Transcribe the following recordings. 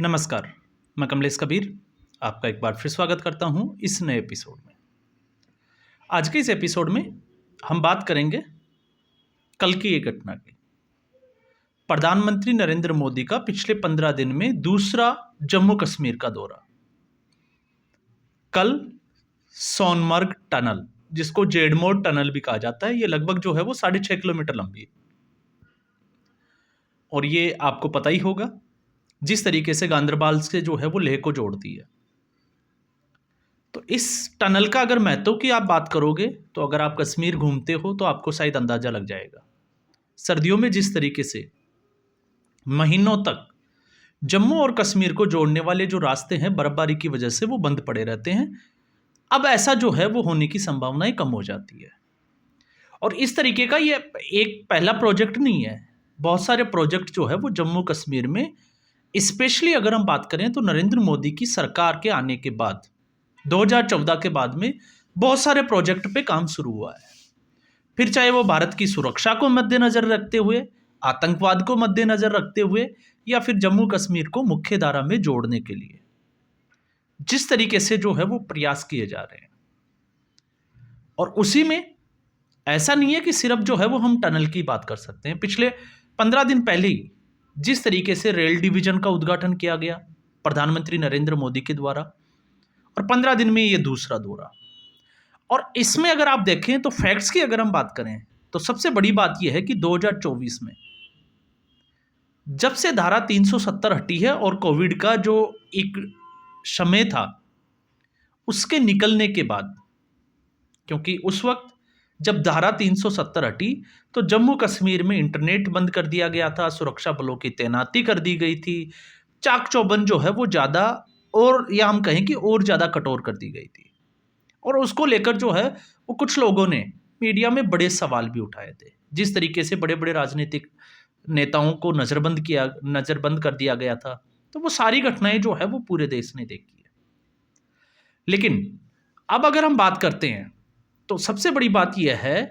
नमस्कार, मैं कमलेश कबीर आपका एक बार फिर स्वागत करता हूं इस नए एपिसोड में। आज के इस एपिसोड में हम बात करेंगे कल की एक घटना की। प्रधानमंत्री नरेंद्र मोदी का पिछले 15 दिन में दूसरा जम्मू कश्मीर का दौरा। कल सोनमर्ग टनल, जिसको जेडमोर टनल भी कहा जाता है, ये लगभग जो है वो 6.5 किलोमीटर लंबी है। और ये आपको पता ही होगा जिस तरीके से गांदरबाल से जो है वो लेह को जोड़ती है। तो इस टनल का अगर महत्व की आप बात करोगे तो अगर आप कश्मीर घूमते हो तो आपको शायद अंदाजा लग जाएगा। सर्दियों में जिस तरीके से महीनों तक जम्मू और कश्मीर को जोड़ने वाले जो रास्ते हैं बर्फबारी की वजह से वो बंद पड़े रहते हैं, अब ऐसा जो है वो होने की संभावनाएं कम हो जाती है। और इस तरीके का ये एक पहला प्रोजेक्ट नहीं है, बहुत सारे प्रोजेक्ट जो है वो जम्मू कश्मीर में, स्पेशली अगर हम बात करें तो नरेंद्र मोदी की सरकार के आने के बाद 2014 के बाद में बहुत सारे प्रोजेक्ट पे काम शुरू हुआ है। फिर चाहे वो भारत की सुरक्षा को मद्देनजर रखते हुए, आतंकवाद को मद्देनजर रखते हुए, या फिर जम्मू कश्मीर को मुख्य धारा में जोड़ने के लिए जिस तरीके से जो है वो प्रयास किए जा रहे हैं। और उसी में ऐसा नहीं है कि सिर्फ जो है वो हम टनल की बात कर सकते हैं। पिछले 15 दिन पहले ही जिस तरीके से रेल डिवीजन का उद्घाटन किया गया प्रधानमंत्री नरेंद्र मोदी के द्वारा, और 15 दिन में ये दूसरा दौरा। और इसमें अगर आप देखें तो फैक्ट्स की अगर हम बात करें तो सबसे बड़ी बात यह है कि 2024 में जब से धारा 370 हटी है और कोविड का जो एक समय था उसके निकलने के बाद, क्योंकि उस वक्त जब धारा 370 हटी तो जम्मू कश्मीर में इंटरनेट बंद कर दिया गया था, सुरक्षा बलों की तैनाती कर दी गई थी, चाक चौबंद जो है वो ज़्यादा, और या हम कहें कि और ज़्यादा कठोर कर दी गई थी। और उसको लेकर जो है वो कुछ लोगों ने मीडिया में बड़े सवाल भी उठाए थे। जिस तरीके से बड़े बड़े राजनीतिक नेताओं को नज़रबंद कर दिया गया था, तो वो सारी घटनाएं जो है वो पूरे देश ने देखी है। लेकिन अब अगर हम बात करते हैं तो सबसे बड़ी बात यह है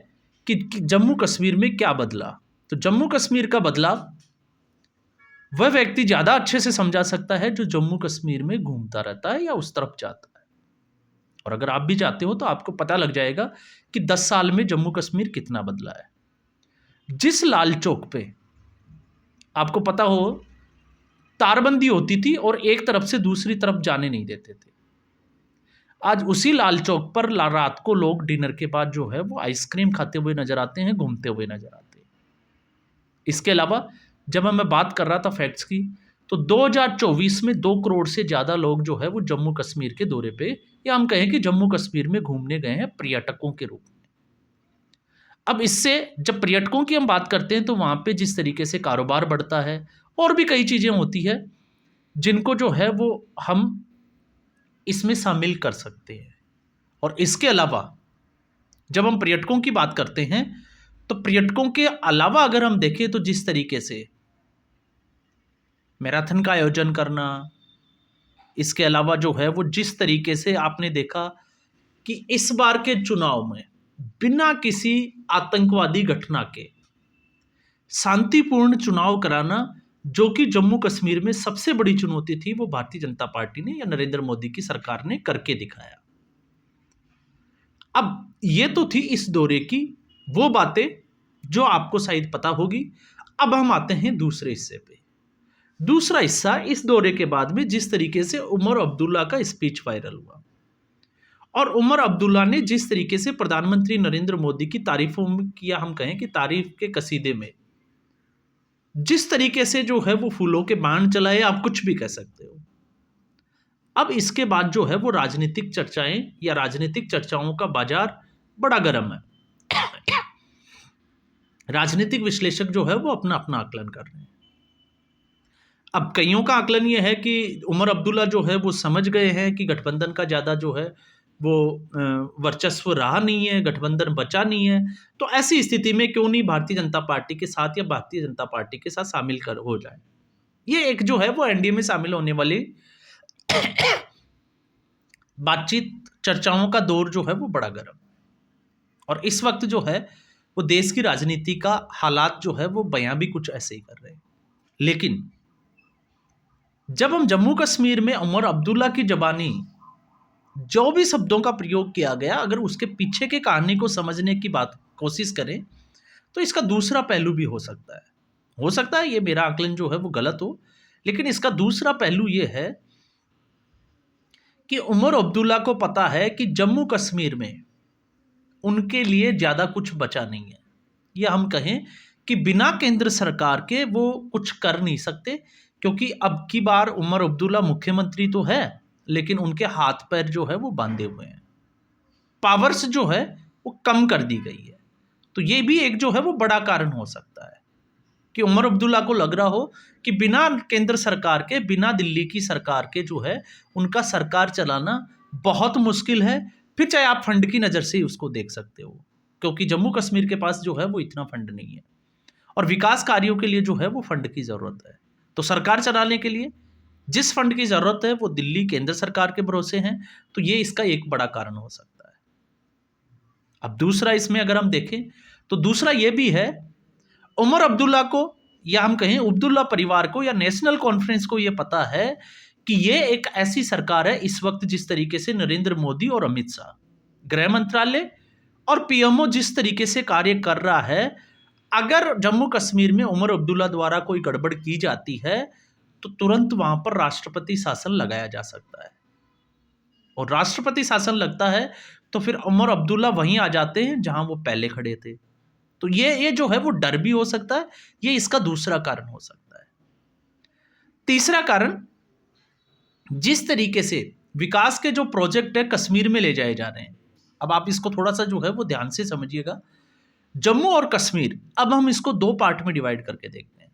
कि जम्मू कश्मीर में क्या बदला। तो जम्मू कश्मीर का बदलाव वह व्यक्ति ज़्यादा अच्छे से समझा सकता है जो जम्मू कश्मीर में घूमता रहता है या उस तरफ जाता है। और अगर आप भी जाते हो तो आपको पता लग जाएगा कि 10 साल में जम्मू कश्मीर कितना बदला है। जिस लाल चौक पे आपको पता हो तारबंदी होती थी और एक तरफ से दूसरी तरफ जाने नहीं देते थे, आज उसी लाल चौक पर रात को लोग डिनर के बाद जो है वो आइसक्रीम खाते हुए नजर आते हैं, घूमते हुए नजर आते हैं। इसके अलावा जब मैं बात कर रहा था फैक्ट्स की, तो 2024 में 2 करोड़ से ज़्यादा लोग जो है वो जम्मू कश्मीर के दौरे पे, या हम कहें कि जम्मू कश्मीर में घूमने गए हैं पर्यटकों के रूप में। अब इससे जब पर्यटकों की हम बात करते हैं तो वहाँ पे जिस तरीके से कारोबार बढ़ता है और भी कई चीज़ें होती है जिनको जो है वो हम इसमें शामिल कर सकते हैं। और इसके अलावा जब हम पर्यटकों की बात करते हैं तो पर्यटकों के अलावा अगर हम देखें तो जिस तरीके से मैराथन का आयोजन करना, इसके अलावा जो है वो जिस तरीके से आपने देखा कि इस बार के चुनाव में बिना किसी आतंकवादी घटना के शांतिपूर्ण चुनाव कराना, जो कि जम्मू कश्मीर में सबसे बड़ी चुनौती थी, वो भारतीय जनता पार्टी ने या नरेंद्र मोदी की सरकार ने करके दिखाया। अब ये तो थी इस दौरे की वो बातें जो आपको शायद पता होगी। अब हम आते हैं दूसरे हिस्से पे। दूसरा हिस्सा इस दौरे के बाद में जिस तरीके से उमर अब्दुल्ला का स्पीच वायरल हुआ, और उमर अब्दुल्ला ने जिस तरीके से प्रधानमंत्री नरेंद्र मोदी की तारीफों किया, हम कहें कि तारीफ के कसीदे में जिस तरीके से जो है वो फूलों के बाण चलाए, आप कुछ भी कह सकते हो। अब इसके बाद जो है वो राजनीतिक चर्चाएं या राजनीतिक चर्चाओं का बाजार बड़ा गर्म है। राजनीतिक विश्लेषक जो है वो अपना अपना आकलन कर रहे हैं। अब कईयों का आकलन ये है कि उमर अब्दुल्ला जो है वो समझ गए हैं कि गठबंधन का ज़्यादा जो है वो वर्चस्व रहा नहीं है, गठबंधन बचा नहीं है, तो ऐसी स्थिति में क्यों नहीं भारतीय जनता पार्टी के साथ या भारतीय जनता पार्टी के साथ शामिल कर हो जाए। ये एक जो है वो एनडीए में शामिल होने वाली बातचीत चर्चाओं का दौर जो है वो बड़ा गर्म। और इस वक्त जो है वो देश की राजनीति का हालात जो है वो बयां भी कुछ ऐसे ही कर रहे हैं। लेकिन जब हम जम्मू कश्मीर में उमर अब्दुल्ला की जबानी जो भी शब्दों का प्रयोग किया गया, अगर उसके पीछे की कहानी को समझने की बात कोशिश करें तो इसका दूसरा पहलू भी हो सकता है। हो सकता है ये मेरा आकलन जो है वो गलत हो, लेकिन इसका दूसरा पहलू ये है कि उमर अब्दुल्ला को पता है कि जम्मू कश्मीर में उनके लिए ज़्यादा कुछ बचा नहीं है, या हम कहें कि बिना केंद्र सरकार के वो कुछ कर नहीं सकते, क्योंकि अब की बार उमर अब्दुल्ला मुख्यमंत्री तो है, लेकिन उनके हाथ पैर जो है वो बांधे हुए हैं, पावर्स जो है वो कम कर दी गई है। तो ये भी एक जो है वो बड़ा कारण हो सकता है कि उमर अब्दुल्ला को लग रहा हो कि बिना केंद्र सरकार के, बिना दिल्ली की सरकार के जो है उनका सरकार चलाना बहुत मुश्किल है। फिर चाहे आप फंड की नज़र से ही उसको देख सकते हो, क्योंकि जम्मू कश्मीर के पास जो है वो इतना फंड नहीं है, और विकास कार्यों के लिए जो है वो फंड की ज़रूरत है। तो सरकार चलाने के लिए जिस फंड की ज़रूरत है वो दिल्ली केंद्र सरकार के भरोसे हैं, तो ये इसका एक बड़ा कारण हो सकता है। अब दूसरा इसमें अगर हम देखें तो दूसरा ये भी है, उमर अब्दुल्ला को, या हम कहें अब्दुल्ला परिवार को, या नेशनल कॉन्फ्रेंस को ये पता है कि ये एक ऐसी सरकार है इस वक्त, जिस तरीके से नरेंद्र मोदी और अमित शाह, गृह मंत्रालय और पीएमओ जिस तरीके से कार्य कर रहा है, अगर जम्मू कश्मीर में उमर अब्दुल्ला द्वारा कोई गड़बड़ की जाती है तो तुरंत वहां पर राष्ट्रपति शासन लगाया जा सकता है, और राष्ट्रपति शासन लगता है तो फिर उमर अब्दुल्ला वहीं आ जाते हैं जहां वो पहले खड़े थे। तो ये जो है वो डर भी हो सकता है, ये इसका दूसरा कारण हो सकता है। तीसरा कारण, जिस तरीके से विकास के जो प्रोजेक्ट है कश्मीर में ले जाए जा रहे हैं, अब आप इसको थोड़ा सा जो है वो ध्यान से समझिएगा। जम्मू और कश्मीर, अब हम इसको दो पार्ट में डिवाइड करके देखते हैं।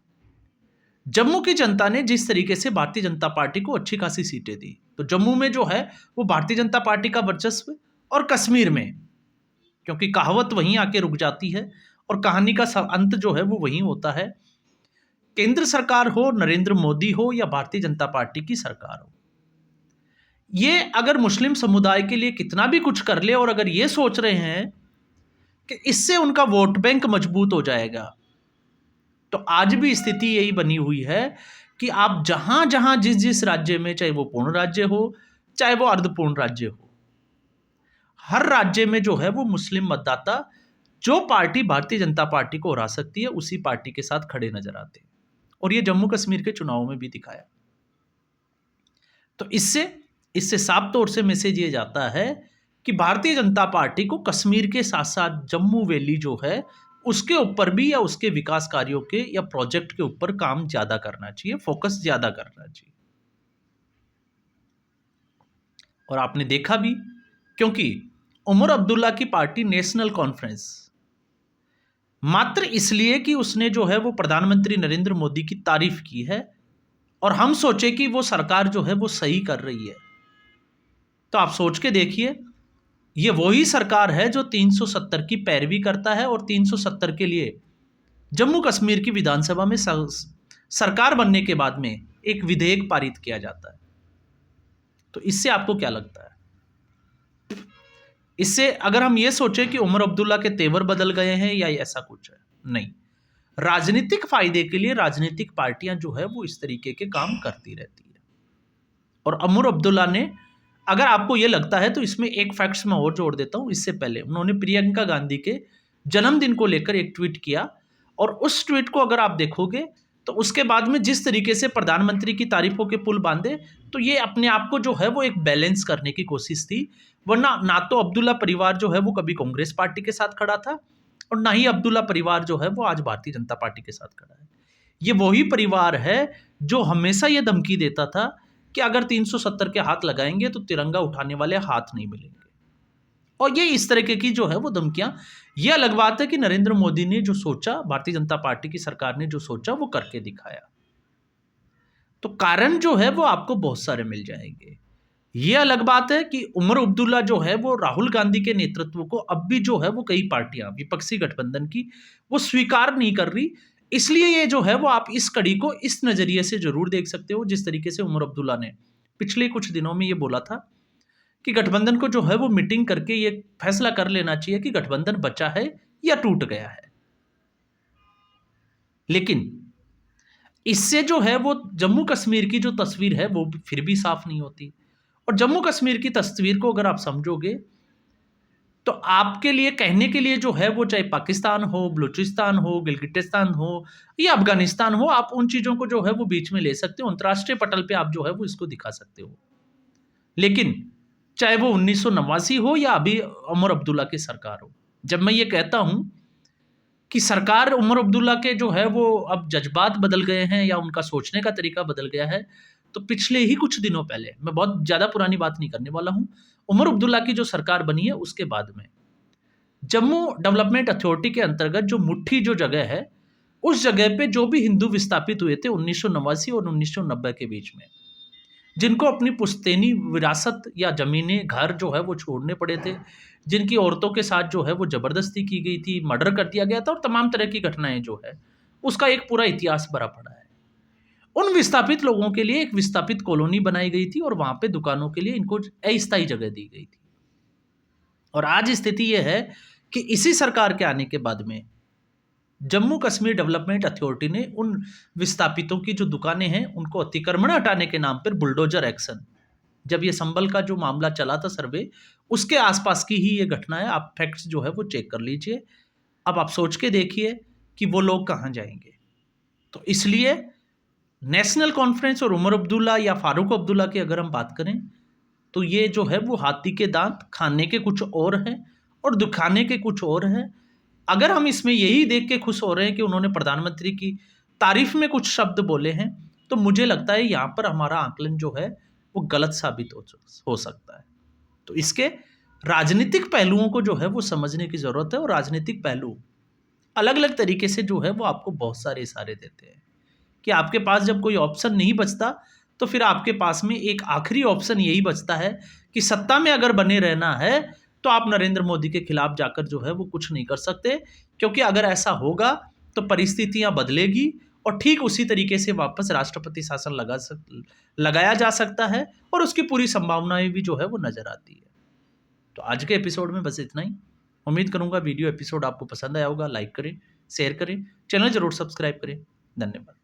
जम्मू की जनता ने जिस तरीके से भारतीय जनता पार्टी को अच्छी खासी सीटें दी, तो जम्मू में जो है वो भारतीय जनता पार्टी का वर्चस्व, और कश्मीर में, क्योंकि कहावत वहीं आके रुक जाती है और कहानी का अंत जो है वो वहीं होता है, केंद्र सरकार हो, नरेंद्र मोदी हो, या भारतीय जनता पार्टी की सरकार हो, ये अगर मुस्लिम समुदाय के लिए कितना भी कुछ कर ले, और अगर ये सोच रहे हैं कि इससे उनका वोट बैंक मजबूत हो जाएगा, तो आज भी स्थिति यही बनी हुई है कि आप जहां जहां जिस जिस राज्य में, चाहे वो पूर्ण राज्य हो चाहे वो अर्धपूर्ण राज्य हो, हर राज्य में जो है वो मुस्लिम मतदाता जो पार्टी भारतीय जनता पार्टी को हरा सकती है उसी पार्टी के साथ खड़े नजर आते हैं, और ये जम्मू कश्मीर के चुनाव में भी दिखाया। तो इससे इससे साफ तौर से मैसेज ये जाता है कि भारतीय जनता पार्टी को कश्मीर के साथ साथ जम्मू वैली जो है उसके ऊपर भी, या उसके विकास कार्यों के या प्रोजेक्ट के ऊपर काम ज्यादा करना चाहिए, फोकस ज्यादा करना चाहिए। और आपने देखा भी, क्योंकि उमर अब्दुल्ला की पार्टी नेशनल कॉन्फ्रेंस, मात्र इसलिए कि उसने जो है वो प्रधानमंत्री नरेंद्र मोदी की तारीफ की है, और हम सोचे कि वो सरकार जो है वो सही कर रही है, तो आप सोच के देखिए, ये वही सरकार है जो 370 की पैरवी करता है, और 370 के लिए जम्मू कश्मीर की विधानसभा में सरकार बनने के बाद में एक विधेयक पारित किया जाता है। तो इससे आपको क्या लगता है? इससे अगर हम ये सोचें कि उमर अब्दुल्ला के तेवर बदल गए हैं या ऐसा कुछ है, नहीं, राजनीतिक फायदे के लिए राजनीतिक पार्टियां जो है वो इस तरीके के काम करती रहती है। और उमर अब्दुल्ला ने, अगर आपको ये लगता है तो इसमें एक फैक्ट्स मैं और जोड़ देता हूं, इससे पहले उन्होंने प्रियंका गांधी के जन्मदिन को लेकर एक ट्वीट किया, और उस ट्वीट को अगर आप देखोगे तो उसके बाद में जिस तरीके से प्रधानमंत्री की तारीफों के पुल बांधे, तो ये अपने आप को जो है वो एक बैलेंस करने की कोशिश थी। वरना ना तो अब्दुल्ला परिवार जो है वो कभी कांग्रेस पार्टी के साथ खड़ा था, और ना ही अब्दुल्ला परिवार जो है वो आज भारतीय जनता पार्टी के साथ खड़ा है। ये वही परिवार है जो हमेशा ये धमकी देता था कि अगर 370 के हाथ लगाएंगे तो तिरंगा उठाने वाले हाथ नहीं मिलेंगे, और ये इस तरीके की जो है वो धमकियां। ये अलग बात है कि नरेंद्र मोदी ने जो सोचा, भारतीय जनता पार्टी की सरकार ने जो सोचा वो करके दिखाया। तो कारण जो है वो आपको बहुत सारे मिल जाएंगे। ये अलग बात है कि उमर अब्दुल्ला जो है वो राहुल गांधी के नेतृत्व को अब भी जो है वो कई पार्टियां विपक्षी गठबंधन की वो स्वीकार नहीं कर रही, इसलिए ये जो है वो आप इस कड़ी को इस नजरिए से जरूर देख सकते हो, जिस तरीके से उमर अब्दुल्ला ने पिछले कुछ दिनों में ये बोला था कि गठबंधन को जो है वो मीटिंग करके ये फैसला कर लेना चाहिए कि गठबंधन बचा है या टूट गया है। लेकिन इससे जो है वो जम्मू कश्मीर की जो तस्वीर है वो फिर भी साफ नहीं होती। और जम्मू कश्मीर की तस्वीर को अगर आप समझोगे तो आपके लिए कहने के लिए जो है वो चाहे पाकिस्तान हो, बलूचिस्तान हो, गिलगिटिस्तान हो या अफगानिस्तान हो, आप उन चीज़ों को जो है वो बीच में ले सकते हो, अंतर्राष्ट्रीय पटल पे आप जो है वो इसको दिखा सकते हो। लेकिन चाहे वो 1989 हो या अभी उमर अब्दुल्ला की सरकार हो, जब मैं ये कहता हूं कि सरकार उमर अब्दुल्ला के जो है वो अब जज्बात बदल गए हैं या उनका सोचने का तरीका बदल गया है, तो पिछले ही कुछ दिनों पहले, मैं बहुत ज़्यादा पुरानी बात नहीं करने वाला हूं, उमर अब्दुल्ला की जो सरकार बनी है उसके बाद में जम्मू डेवलपमेंट अथॉरिटी के अंतर्गत जो मुट्ठी जो जगह है, उस जगह पे जो भी हिंदू विस्थापित हुए थे 1989 और 1990 के बीच में, जिनको अपनी पुश्तैनी विरासत या ज़मीनें, घर जो है वो छोड़ने पड़े थे, जिनकी औरतों के साथ जो है वो ज़बरदस्ती की गई थी, मर्डर कर दिया गया था और तमाम तरह की घटनाएँ जो है, उसका एक पूरा इतिहास भरा पड़ा है। उन विस्थापित लोगों के लिए एक विस्थापित कॉलोनी बनाई गई थी और वहाँ पे दुकानों के लिए इनको अस्थायी जगह दी गई थी। और आज स्थिति ये है कि इसी सरकार के आने के बाद में जम्मू कश्मीर डेवलपमेंट अथॉरिटी ने उन विस्थापितों की जो दुकानें हैं उनको अतिक्रमण हटाने के नाम पर बुलडोजर एक्शन, जब ये संभल का जो मामला चला था सर्वे, उसके आसपास की ही ये घटना है। आप फैक्ट्स जो है वो चेक कर लीजिए। अब आप सोच के देखिए कि वो लोग कहाँ जाएंगे। तो इसलिए नेशनल कॉन्फ्रेंस और उमर अब्दुल्ला या फारूक अब्दुल्ला की अगर हम बात करें तो ये जो है वो हाथी के दांत, खाने के कुछ और हैं और दिखाने के कुछ और हैं। अगर हम इसमें यही देख के खुश हो रहे हैं कि उन्होंने प्रधानमंत्री की तारीफ में कुछ शब्द बोले हैं, तो मुझे लगता है यहाँ पर हमारा आकलन जो है वो गलत साबित हो सकता है। तो इसके राजनीतिक पहलुओं को जो है वो समझने की ज़रूरत है और राजनीतिक पहलू अलग अलग तरीके से जो है वो आपको बहुत सारे इशारे देते हैं कि आपके पास जब कोई ऑप्शन नहीं बचता तो फिर आपके पास में एक आखिरी ऑप्शन यही बचता है कि सत्ता में अगर बने रहना है तो आप नरेंद्र मोदी के खिलाफ जाकर जो है वो कुछ नहीं कर सकते, क्योंकि अगर ऐसा होगा तो परिस्थितियां बदलेगी और ठीक उसी तरीके से वापस राष्ट्रपति शासन लगाया जा सकता है और उसकी पूरी संभावनाएं भी जो है वो नजर आती है। तो आज के एपिसोड में बस इतना ही। उम्मीद करूंगा वीडियो एपिसोड आपको पसंद आया होगा। लाइक करें, शेयर करें, चैनल जरूर सब्सक्राइब करें। धन्यवाद।